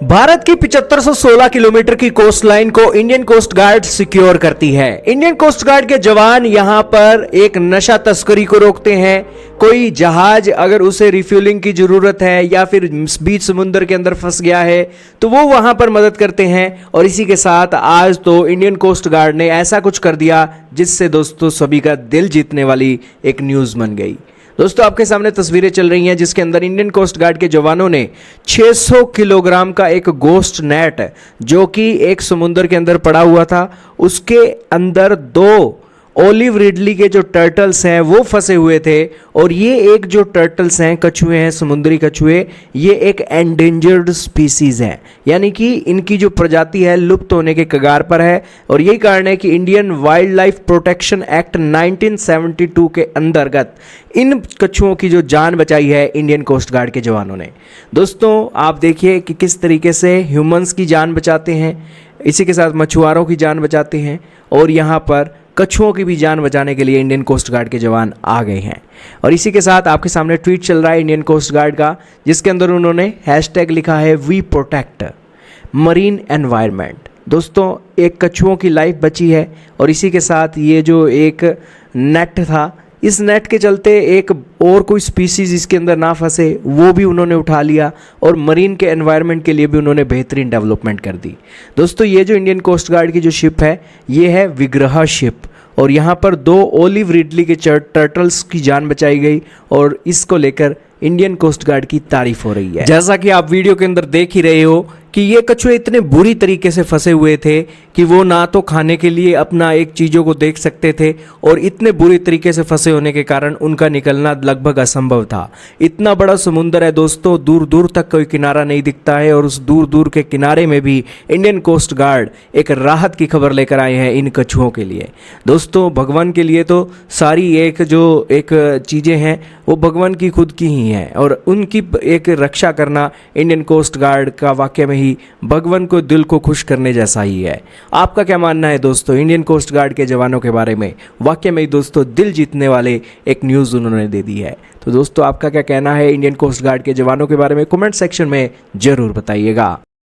भारत की 7516 किलोमीटर की coast line को इंडियन कोस्ट गार्ड सिक्योर करती है। इंडियन कोस्ट गार्ड के जवान यहां पर एक नशा तस्करी को रोकते हैं। कोई जहाज अगर उसे रिफ्यूलिंग की जरूरत है या फिर बीच समुद्र के अंदर फंस गया है तो वो वहां पर मदद करते हैं। और इसी के साथ आज तो इंडियन कोस्ट गार्ड ने ऐसा कुछ कर दिया जिससे दोस्तों सभी का दिल जीतने वाली एक न्यूज बन गई। दोस्तों आपके सामने तस्वीरें चल रही हैं जिसके अंदर इंडियन कोस्ट गार्ड के जवानों ने 600 किलोग्राम का एक गोस्ट नेट जो कि एक समुद्र के अंदर पड़ा हुआ था, उसके अंदर 2 ओलिव रिडली के जो टर्टल्स हैं वो फंसे हुए थे। और ये एक जो टर्टल्स हैं, कछुए हैं, समुद्री कछुए, ये एक एंडेंजर्ड स्पीसीज हैं, यानी कि इनकी जो प्रजाति है लुप्त होने के कगार पर है। और यही कारण है कि Indian wild life protection act 1972 के अंतर्गत इन कछुओं की जो जान बचाई है इंडियन कोस्ट गार्ड के जवानों ने। दोस्तों आप देखिए कि किस तरीके से ह्यूमंस की जान बचाते हैं, इसी के साथ मछुआरों की जान बचाते हैं और यहाँ पर कछुओं की भी जान बचाने के लिए इंडियन कोस्ट गार्ड के जवान आ गए हैं। और इसी के साथ आपके सामने ट्वीट चल रहा है इंडियन कोस्ट गार्ड का, जिसके अंदर उन्होंने हैशटैग लिखा है वी प्रोटेक्ट मरीन एनवायरनमेंट। दोस्तों एक कछुओं की लाइफ बची है और इसी के साथ ये जो एक नेट था, इस नेट के चलते एक और कोई स्पीसीज इसके अंदर ना फंसे वो भी उन्होंने उठा लिया और मरीन के एनवायरनमेंट के लिए भी उन्होंने बेहतरीन डेवलपमेंट कर दी। दोस्तों ये जो इंडियन कोस्ट गार्ड की जो शिप है ये है विग्रह शिप और यहाँ पर 2 ओलिव रिडली के टर्टल्स की जान बचाई गई और इसको लेकर इंडियन कोस्ट गार्ड की तारीफ हो रही है। जैसा कि आप वीडियो के अंदर देख ही रहे हो कि ये कछुए इतने बुरी तरीके से फंसे हुए थे कि वो ना तो खाने के लिए अपना एक चीज़ों को देख सकते थे और इतने बुरी तरीके से फंसे होने के कारण उनका निकलना लगभग असंभव था। इतना बड़ा समुंदर है दोस्तों, दूर दूर तक कोई किनारा नहीं दिखता है और उस दूर दूर के किनारे में भी इंडियन कोस्ट गार्ड एक राहत की खबर लेकर आए हैं इन कछुओं के लिए। दोस्तों भगवान के लिए तो सारी एक चीज़ें हैं वो भगवान की खुद की ही हैं और उनकी एक रक्षा करना इंडियन कोस्ट गार्ड का वाकई में ही भगवान को दिल को खुश करने जैसा ही है। आपका क्या मानना है दोस्तों इंडियन कोस्ट गार्ड के जवानों के बारे में? वाकई में दोस्तों दिल जीतने वाले एक न्यूज़ उन्होंने दे दी है। तो दोस्तों आपका क्या कहना है इंडियन कोस्ट गार्ड के जवानों के बारे में? कमेंट सेक्शन में जरूर बताइएगा।